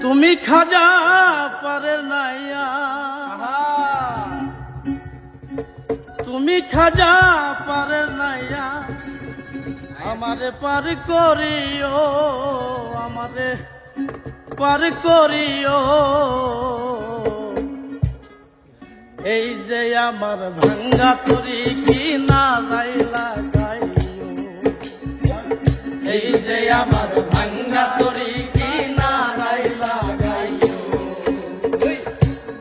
তুমি খাজা পারের নাইয়া, তুমি খাজা পারের নাইয়া, আমারে পার করিও, আমারে পার করিও। এই যে আমার ভাঙ্গা তরি কি নারাই লাগাইও, এই যে আমার ভাঙ্গা তরি কি নারাই লাগাইও।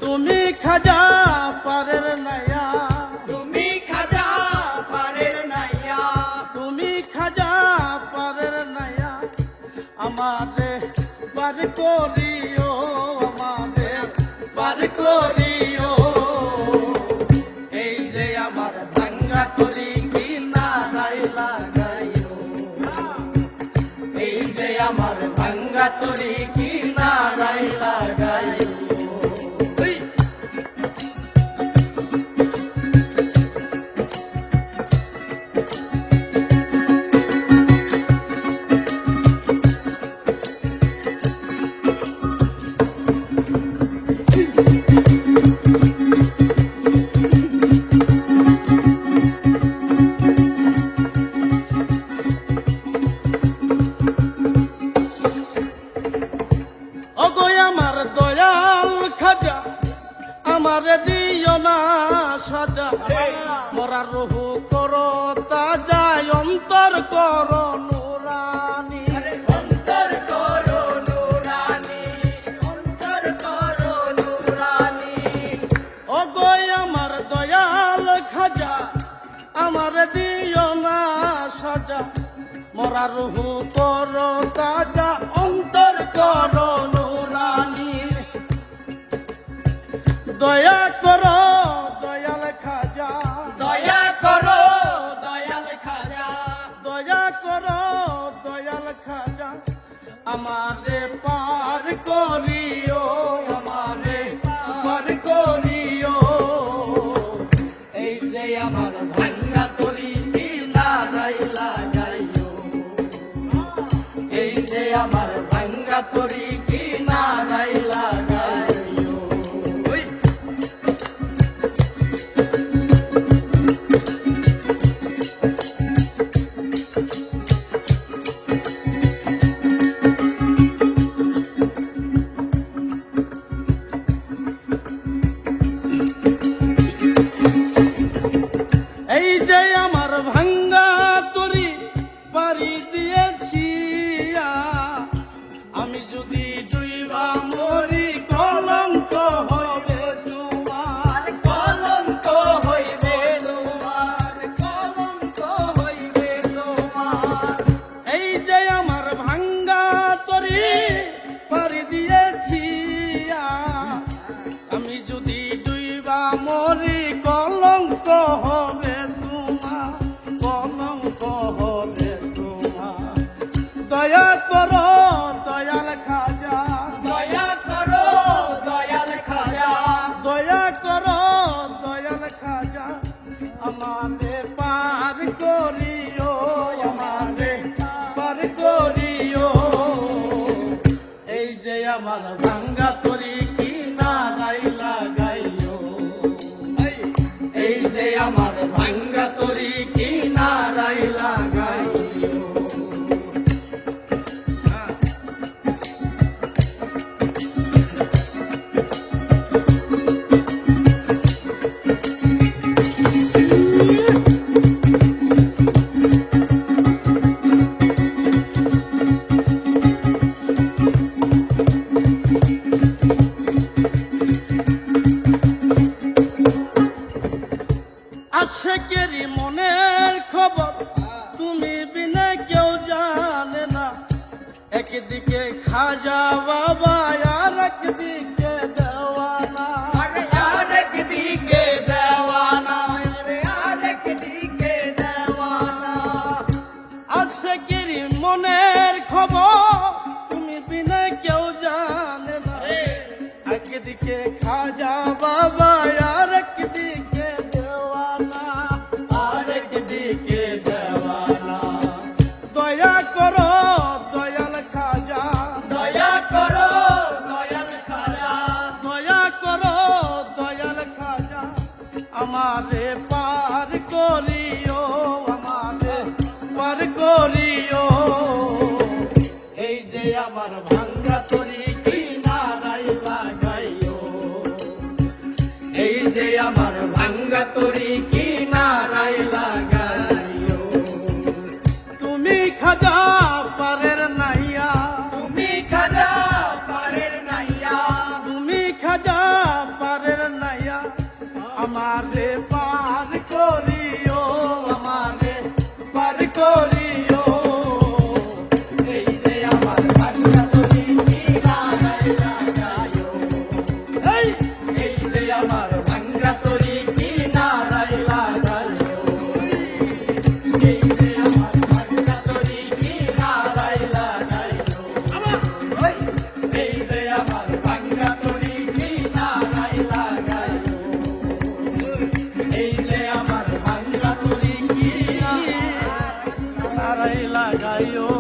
তুমি খাজা পারের নাইয়া, তুমি খাজা পারের নাইয়া, তুমি খাজা পারের নাইয়া, আমারে পার করিও, আমারে পার করিও। এই যে আমার ভাঙ্গা তরি কি নারাই লাগাইও, এই যে আমার ভাঙ্গা তরি কি নারাই লাগাইও। আমার দয়াল খাজা আমারে দিও না সাজা, মরা রহু করো তাজা, অন্তর করো নুরানি, অন্তর করো নুরানি, অন্তর করো নুরানি। ও গো আমার দয়াল খাজা আমারে দিও না সাজা, মরা রহু করো তাজা, অন্তর করো নুরানি। দয়া করো দয়াল খাজা, দয়া করো দয়াল খাজা, দয়া করো দয়াল খাজা, আমারে পার করিও, আমারে পার করিও। এই যে আমার ভাঙ্গা তরি কি নারাই লাগাইও, এই যে আমার ভাঙ্গা তরি কি নারাই লাগাইও। ওই এই যে আমার ভাঙ্গা তরি পারি দিয়েছি, আমি যদি ডুইবা মরি কলঙ্ক হবে তোমার, কলঙ্ক হইবে তোমার, কলঙ্ক হইবে তোমার। এই যে আমার ভাঙ্গা তরি পারি দিয়েছি, আমি যদি ডুইবা মরি কলঙ্ক হবে তোমার, কলঙ্ক হবে তোমার। দয়া করো দয়াল খাজা, দয়া করো দয়াল খাজা, দয়া করো দয়াল খাজা, আমারে পার করিও, আমারে পার করিও। এই যে আমার ভাঙ্গা তরি কি নারাই লাগাইও, এই যে আমার ভাঙ্গা তরি কি নারাই লাগাইও। আশেকেরই মনের খবর তুমি বিনে কেউ জানে না, একদিকে খাজা বাবা আর একদিকে দেওয়ানা, আরে আরেক দিকে দেওয়ানা, আরে আরেক দিকে দেওয়ানা। আশেকেরই মনের খবর তুমি বিনে কেউ জানে না, একদিকে খাজা বাবা আর একদিকে দেওয়ানা, আরেক দিকে দেওয়ানা। দয়া করো দয়াল খাজা, দয়া করো ভাঙ্গা তরি কিনারাই লাগাইও এই যে আমার ভাঙ্গা তরি কিনারাই লাগাইও তুমি খাজা পারের নাইয়া, তুমি খাজা পারের নাইয়া তুমি খাজা পারের নাইয়া, আমারে পার করিও, আমারে পার করিও। এই যে আমার ভাঙ্গা তরি কিনারাই লাগাইও এই এই যে আমার ভাঙ্গা তরি কিনারাই লাগাইও এই যে আমার ভাঙ্গা তরি কিনারাই লাগাইও আমার এই যে আমার ভাঙ্গা তরি কিনারাই লাগাইও এই যে আমার ভাঙ্গা তরি কিনারাই নারাই লাগাইও।